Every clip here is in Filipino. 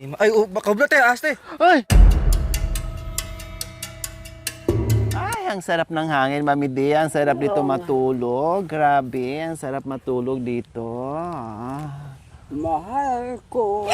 Ay, bakabla tayo, aste. Ay! Ay, ang sarap ng hangin, Mami Dia. Ang sarap dito matulog. Grabe, ang sarap matulog dito. Mahal ko.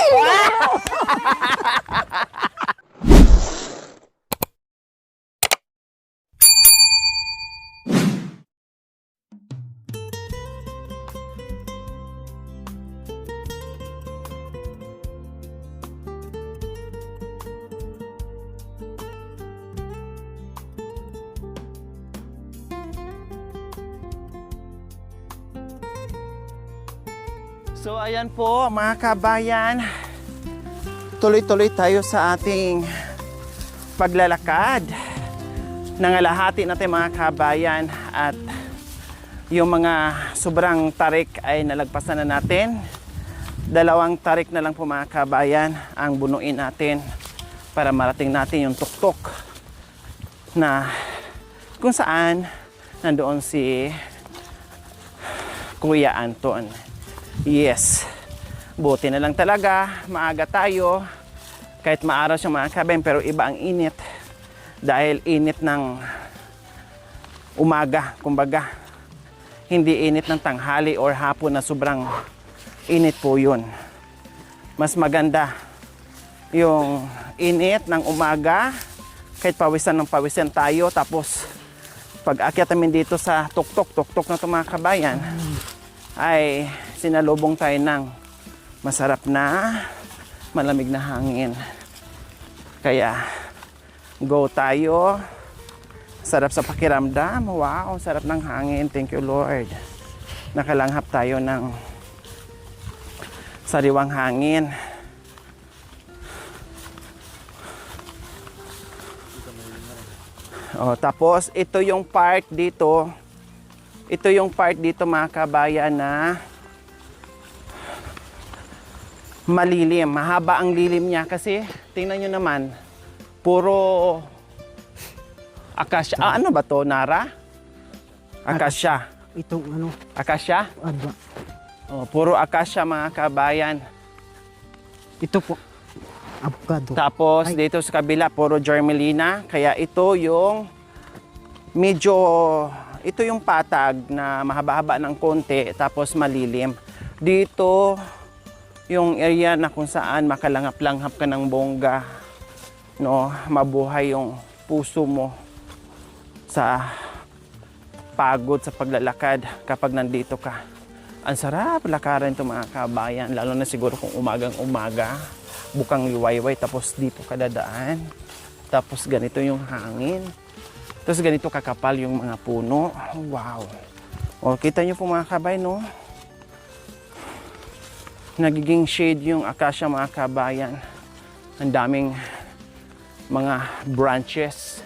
So, ayan po, mga kabayan. Tuloy-tuloy tayo sa ating paglalakad. Nangalahati natin mga kabayan at yung mga sobrang tarik ay nalagpasan na natin. 2 tarik na lang po mga kabayan ang bunuin natin para marating natin yung tuktok na kung saan nandoon si Kuya Anton. Yes, buti na lang talaga, maaga tayo, kahit maaraw siya mga kabayan, pero iba ang init dahil init ng umaga, kumbaga hindi init ng tanghali or hapon na sobrang init po yun. Mas maganda yung init ng umaga, kahit pawisan ng pawisan tayo, tapos pag akyat namin dito sa tuktok na ito mga kabayan, ay sinalubong tayo ng masarap na malamig na hangin. Kaya go tayo. Sarap sa pakiramdam. Wow, sarap ng hangin. Thank you Lord. Nakalanghap tayo ng sariwang hangin. Tapos ito yung part dito. Ito yung part dito mga kabayan na malilim. Mahaba ang lilim niya kasi tingnan nyo naman, puro akasya. Ano ba to, Nara? Akasya. Itong ano, Akasya? ano, Puro akasya mga kabayan. ito po, avocado. Tapos dito sa kabila, puro germelina. Kaya ito yung medyo, ito yung patag na mahaba-haba ng konti, tapos malilim. Dito, yung area na kung saan makalanghap-langhap ka ng bongga, no, mabuhay yung puso mo sa pagod sa paglalakad kapag nandito ka. Ang sarap lakaran ito mga kabayan, lalo na siguro kung umagang-umaga, bukang liwayway, tapos dito ka dadaan. Tapos ganito yung hangin. Tapos ganito kakapal yung mga puno. Wow. Kita nyo po mga kabayan, no? Nagiging shade yung akasya mga kabayan. Ang daming mga branches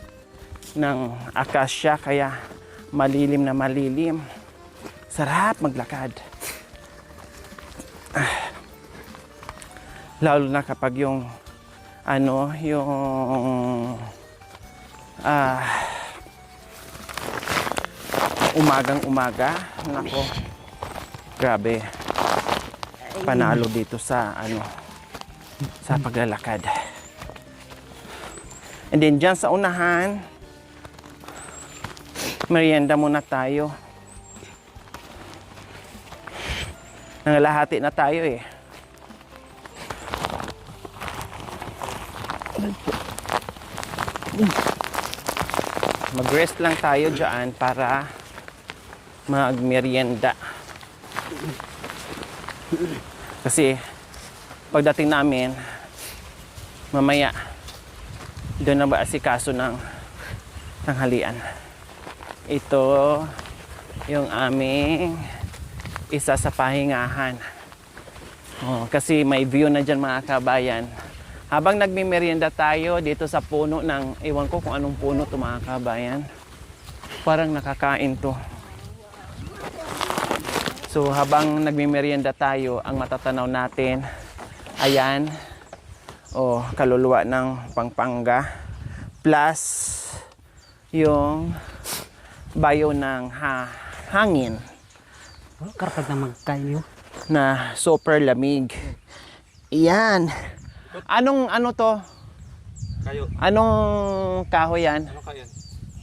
ng akasya, kaya malilim na malilim. Sarap maglakad. Lalo na kapag yung umagang-umaga, nako, grabe, panalo dito sa sa paglalakad. And then dyan sa unahan, merienda muna tayo. Nangalahati na tayo eh. Mag-rest lang tayo dyan para mag-merienda. Kasi pagdating namin mamaya, doon na ba asikaso ng tanghalian. Ito yung aming isa sa pahingahan. Kasi may view na dyan mga kabayan. Habang nagme-merienda tayo dito sa puno ng, ewan ko kung anong puno to mga kabayan. Parang nakakain to. So habang nagme-merienda tayo, ang matatanaw natin, ayan, kaluluwa ng Pampanga, plus yung bayo ng hangin. Karapag na magkain yun. Na super lamig. Iyan. Ano to? Kayo. Anong kahoy yan? Ano kayo?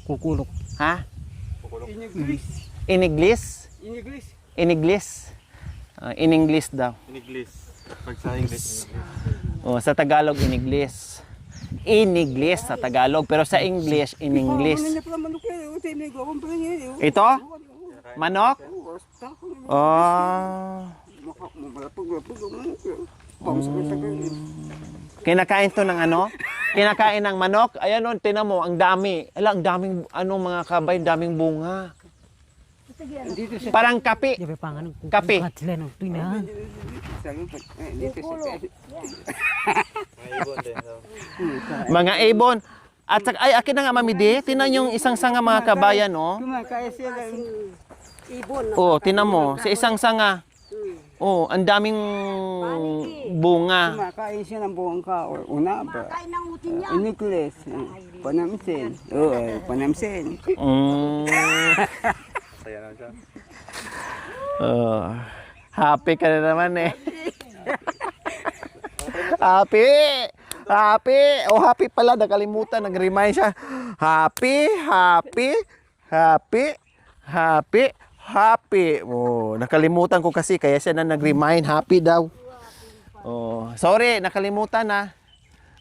Kukulok. Ha? Kukulong. Iniglis? Iniglis? Ininglis daw. English. Pag sa English. Oh, sa Tagalog, iniglis. Iniglis sa Tagalog, pero sa English, ininglis. Ito? Manok? Oh. Kinakain to ng ano? Kinakain ng manok? Ayan o, tinan mo, ang dami. Ang daming, mga kabay, daming bunga. Parang kape. Di ba pangan? Kape. Sila no. Ito na. Mga ibon. At saka, ay, akin na nga, Mami Di. Tinan yung isang sanga mga kabayan, no? Kumakaya sila. Ibon. Oh, tinan mo, sa isang sanga. Oh, ang daming bunga. Kumakain siya ng buong kao. Una ba? Kain ng utin niya. Inikles. Panamsin. Oo, panamsin. Saya na siya. Oh, happy ka na naman eh. Happy! Happy! Oh, happy pala. Nakalimutan. Nag-remind siya. Happy! Happy! Happy! Happy! Happy! Oh, nakalimutan ko kasi. Kaya siya na nag-remind. Happy daw. Oh, sorry. Nakalimutan na.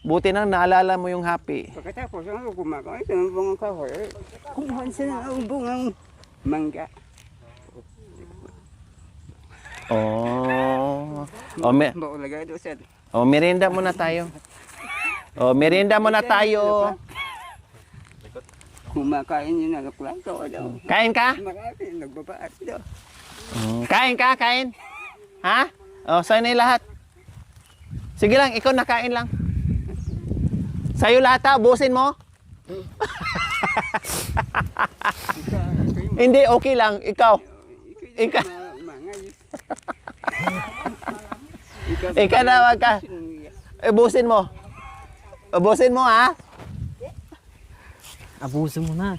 Buti nang naalala mo yung happy. Pagkatapos, ano kumakain siya ng buong kao. Kumuhan sila ng bungang mangga. Oh. Baulagay doon siya. Oh, merienda muna tayo. Oh, merienda muna tayo. Kumakain niya ng plato. Kain ka? Kumakain, nagbabaat daw. Kain ka, kain. Ha? Oh, sa'yo na yung lahat. Sige lang, ikaw nakain lang. Sa'yo lahat ha, busin mo. Hindi, okay lang. Ikaw. Ikaw. Ikaw na wag ka. Busin mo. Busin mo ha. Abuso mo na.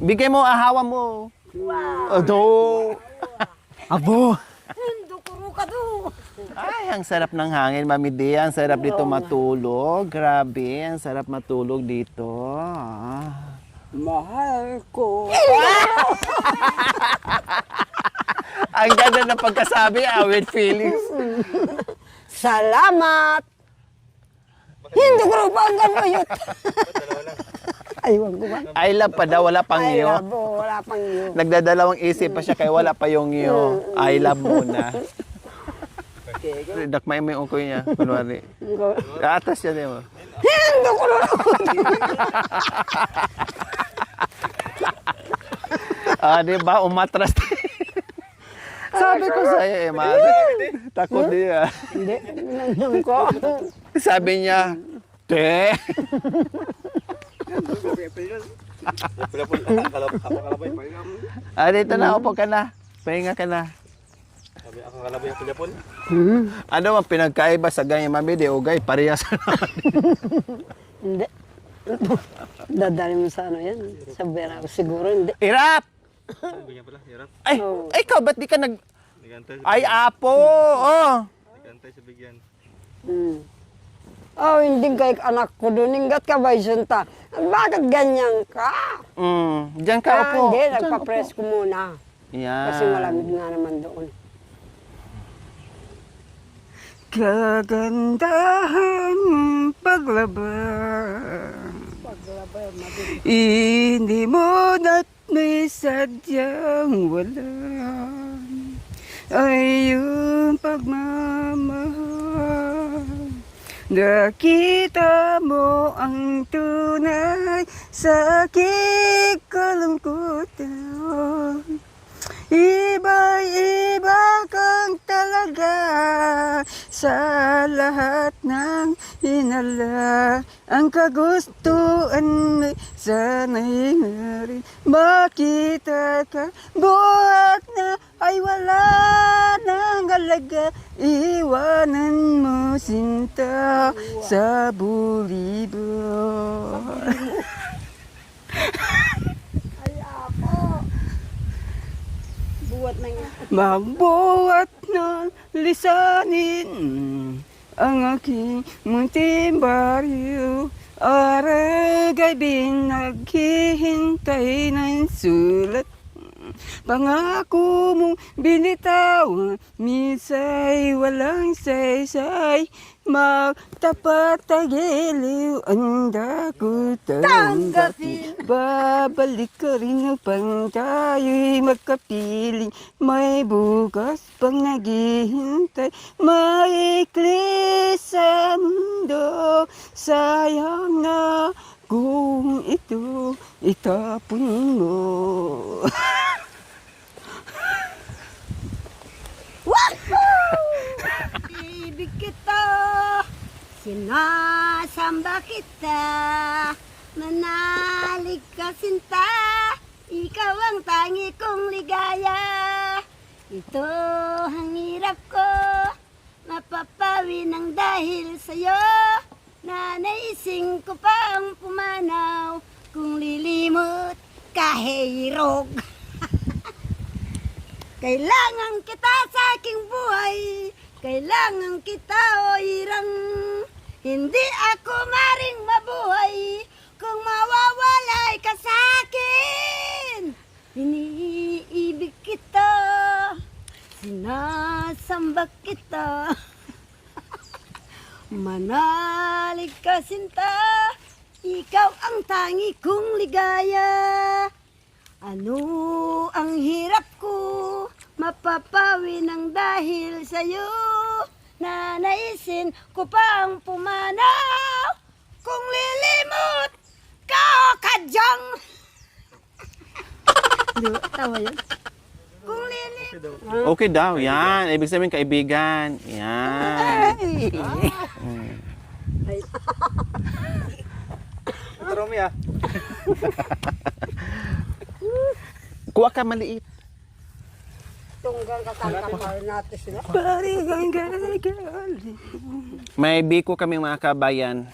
Bigay mo, ahawa mo. Ado. Abo! Dukuro ka do. Ay, ang sarap ng hangin, Mami Di. Ang sarap dito matulog. Grabe, ang sarap matulog dito. Mahal ko. Ang ganda ng pagkasabi, with feelings. Salamat. Hindi ko rin pa ang ganuyot. Aywan ko ba? I love pa daw, wala pang Ay, iyo. labo, wala pang iyo. Nagdadalawang isip pa siya kaya wala pa yung iyo. I love muna. Dakmay mo yung ukoy niya, kunwari. Atas siya, di mo. Hindi ko rin. Di ba? Umatras. Sabi ko sa'yo eh, takot niya. Hindi, nandiyan ko. Sabi niya, te. Dito na, upo ka na. Pahinga ka na. Sabi ako kalabay ako Japon. Ano ang pinagkaiba sa ganyan, Mami Di? Ugay, parehas. Hindi. Dadali mo sa ano yan? Sa Vera. Siguro hindi. Irap! Bigyan pala, hirap. Ay, ikaw, ba't di ka nag... Nagantay. Ay, apo! Oh! Nagantay sa bigyan. Oh, hindi kay anak ko doon. Ingat ka ba, Isunta? Bakit ganyan ka? Diyan ka, upo. Hindi, Diyan, nagpa-press ko muna. Yan. Kasi malamig nga naman doon. Kagandahan paglaba. Hindi mo na't may sadyang wala. Ay yung pagmamahal. Nakita mo ang tunay sa aking kalungkutan. Iba-iba kang talaga sa lahat ng hinala. Ang kagustuhan ay sana'y nga rin makita ka. Buhat na ay wala nang halaga. Iwanan mo sinta sa bulibot. Buwat na nga. Magbuhat ng lisanin ang aking munting baryo. Arag ay naghihintay ng sulat. Pangako mong binitawan, misa'y walang saysay. Magtapat tagiliw, anda ko tanggapin. Babalik ka rin upang tayo'y magkapiling. May bukas pang naghihintay, maikli sa mundo. Sayang na kung ito itapon mo. Ibig kita, sinasamba kita, manalig ka sinta, ikaw ang tangi kong ligaya. Ito ang hirap ko, mapapawi ng dahil sa'yo, nanaising ko pang pumanaw, kung lilimot kahirog. Kailangan kita sa aking buhay, kailangan kita o irang. Hindi ako maring mabuhay kung mawawalay ka sa akin. Iniibig kita, sinasamba kita. Manalig ka sinta, ikaw ang tangi kong ligaya. Ano ang hirap ko, mapapawi ng dahil sa'yo. Nanaisin ko pang pumanaw, kung lilimot ka o kadyang. Di ba? Tawa yun? Kung lilimot. Okay daw, yan. Ibig sabihin kaibigan. Yan. Ito, Romy ah. Kuha ka maliit. Tunggang katakal natin sila. Baligang gagali. May biko kami mga kabayan.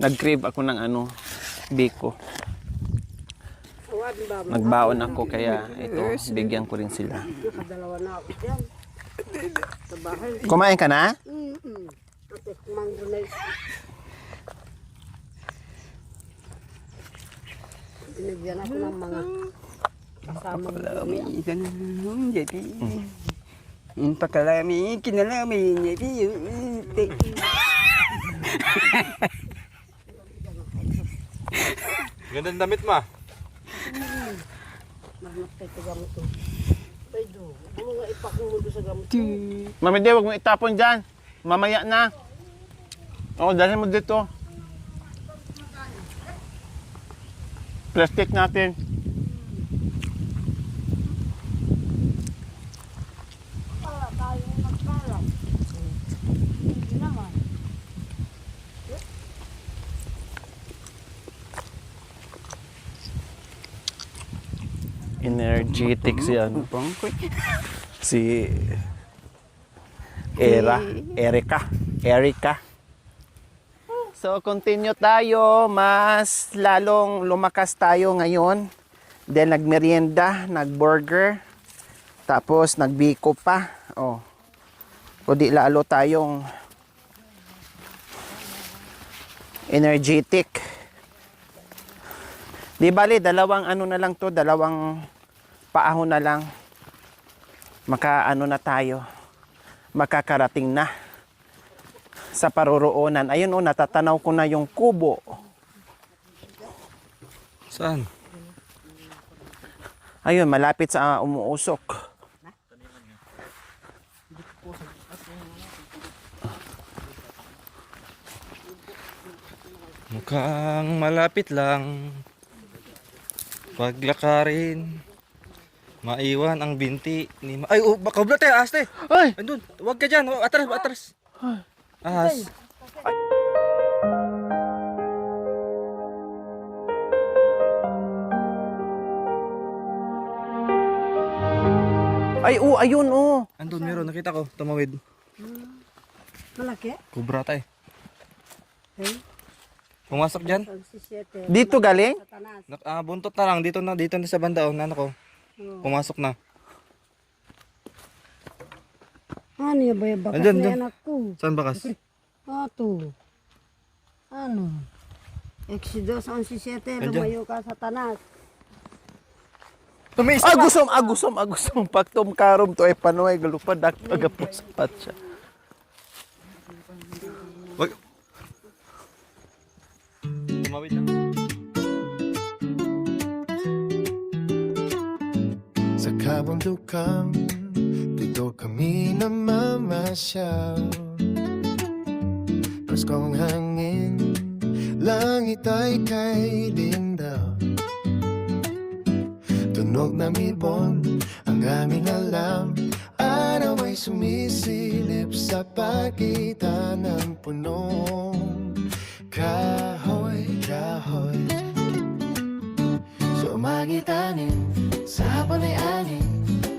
Nag-crave ako ng biko. Nagbaon ako kaya ito, bigyan ko rin sila. Nakadalawa na ako dyan. Sa bahay. Kumain ka na? Ate, kumanggo na yun. Binigyan ako ng mga kasamang Pakalami, ganun, jadi. Yung pakalami, kinalami, jadi. Ganda ng damit mo ah. Marunok tayo sa gamot to. Ay do, ano nga ipakumulo sa gamot to? Mami, di, huwag mo itapon dyan. Mamaya na. Oo, dalhin mo dito. Plastic natin. Energetic siya. Si Erica. So, continue tayo. Mas lalong lumakas tayo ngayon. Then, nagmerienda, nagburger. Tapos, nagbiko pa. Oh. Kundi lalo tayong energetic. Di bali, dalawang na lang to, dalawang paahon na lang. Na tayo. Makakarating na sa paroroonan. Ayun natatanaw ko na yung kubo. Saan? Ayun, malapit sa umuusok. Mukhang malapit lang. Paglakarin. Maiwan ang binti ni Ay, oh, baka bula tayo, aste. Ay! Andun, wag ka dyan. Oh, atras. Ahas. Ay, ayun, Andun, meron. Nakita ko. Tumawid. Malaki? Kubra tayo. Eh? Pumasok dyan. Dito galing? Satanas. Buntot na lang. Dito na sa banda. Oh, nano ko. Pumasok na. Ano yung ba yung bakas Andyan, na andyan. anak ko? Saan bakas? Ato. Ano? Exodus 11:7, Andyan. lumayo ka sa tanas. Tumis! Agusom. Pagtom karom to ay panoy galupad agapos pat siya. Wag. Tumawid lang. Sa kabundukan, dito kami namamasyal. Paskong hangin, langit ay kay lindaw. Tunog ng ibon, ang aming alam. Araw ay sumisilip sa pagitan ng punong kahoy. Sumagitanin, sa hapon ay anin.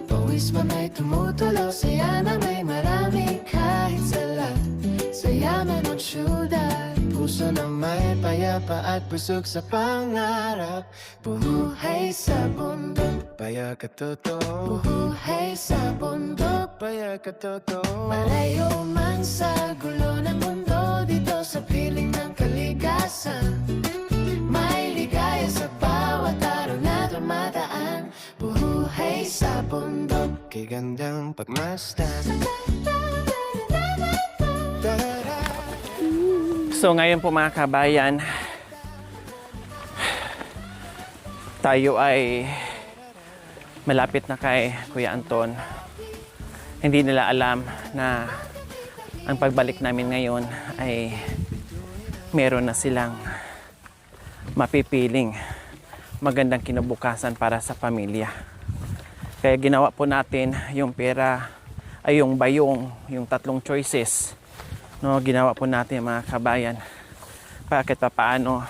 Pawis man ay tumutulo, saya na may marami kahit salat. Sa yaman ng syudad, puso na may payapa at busog sa pangarap. Buhay sa bundok, payak at totoo. Buhay sa bundok, payak at totoo. Malayo man sa gulo ng mundo, dito sa piling ng kaligasan. May ligaya sa bawat araw na dumadaan. Buhay sa bundok, kay gandang pagmasdan. So ngayon po mga kabayan, tayo ay malapit na kay Kuya Anton. Hindi nila alam na ang pagbalik namin ngayon ay meron na silang mapipiling magandang kinabukasan para sa pamilya. Kaya ginawa po natin yung pera ay yung bayong, yung 3 choices. No, ginawa po natin mga kabayan. Bakit pa paano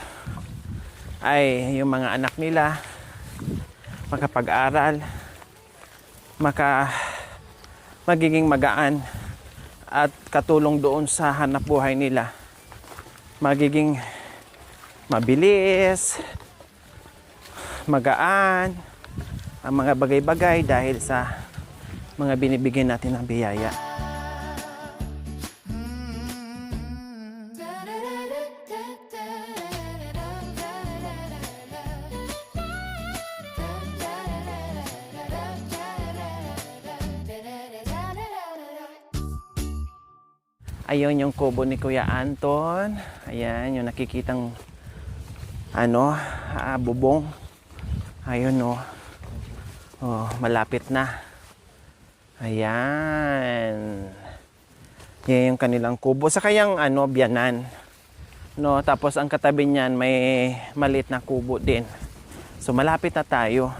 ay yung mga anak nila makapag-aral, magiging magaan at katulong doon sa hanap buhay nila. Magiging mabilis, magaan ang mga bagay-bagay dahil sa mga binibigyan natin ng biyaya. Ayun yung kubo ni Kuya Anton. Ayan, yung nakikitang bubong. Ayun oh, malapit na. Ayan. Yan yung kanilang kubo. Saka yung biyanan. No, tapos ang katabi niyan may maliit na kubo din. So malapit na tayo.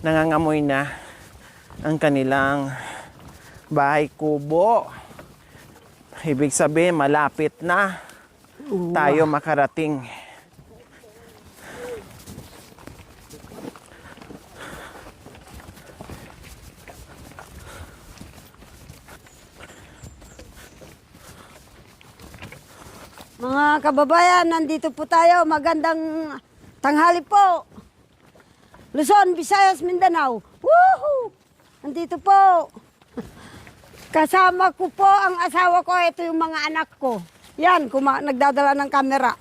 Nangangamoy na ang kanilang bahay kubo. Ibig sabihin, malapit na tayo makarating. Mga kababayan, nandito po tayo. Magandang tanghali po. Luzon, Visayas, Mindanao. Woohoo! Nandito po. Kasama ko po ang asawa ko. Ito yung mga anak ko. Yan, nagdadala ng kamera.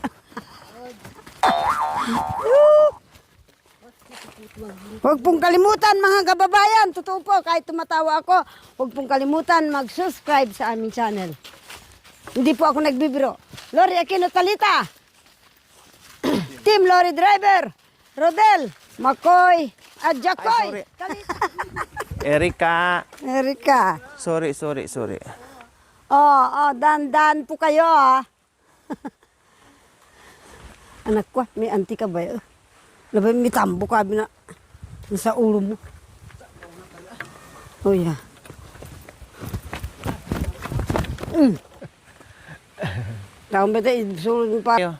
Huwag pong kalimutan mga kababayan. Totoo po, kahit tumatawa ako, huwag pong kalimutan mag-subscribe sa aming channel. Hindi po ako nagbibiro. Lori Aquino Talita. Team Lori Driver. Rodel. Makoy. At Jacoy. Erika. Erika. Sorry. Dan po kayo ah. Anak ko, may anti ka ba yun? Labay, may tambo ka na sa ulo mo. Oh yeah. Taong ba tayo, sulod mo pa. Ayo.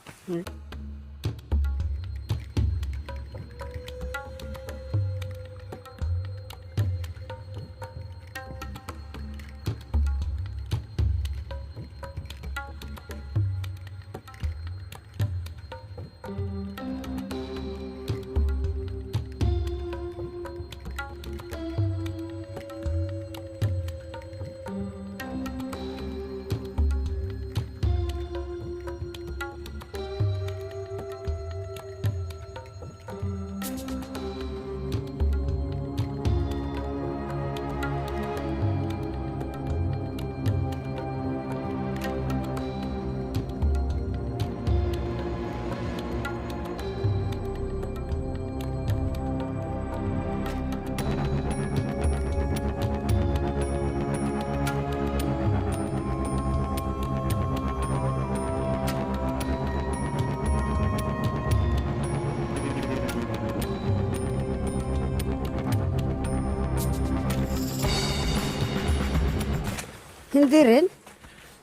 Hindi rin.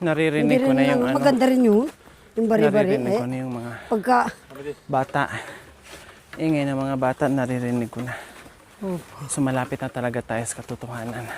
Naririnig ko na yung ano. Maganda rin yun. Yung bari-bari. Naririnig ko na yung mga Pagka, bata. Ingay ng mga bata, naririnig ko na. So malapit na talaga tayo sa katotohanan.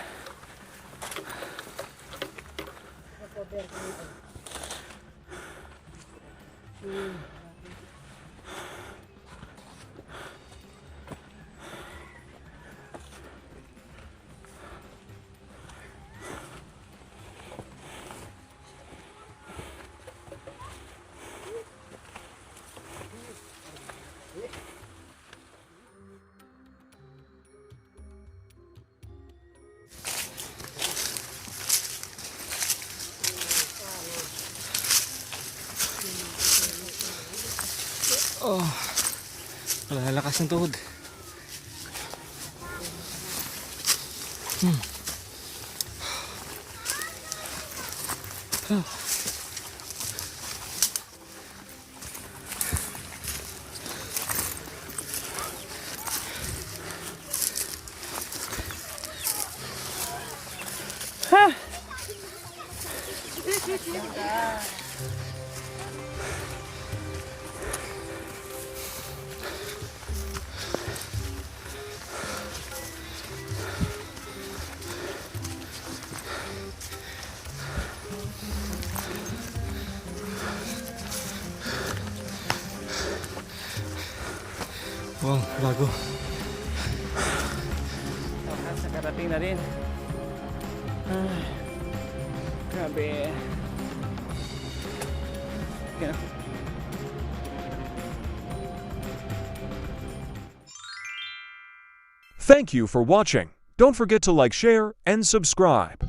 Malalakas ng tuhod. Wow, bago. Nakarating na rin. Ay, grabe. Thank you for watching. Don't forget to like, share, and subscribe.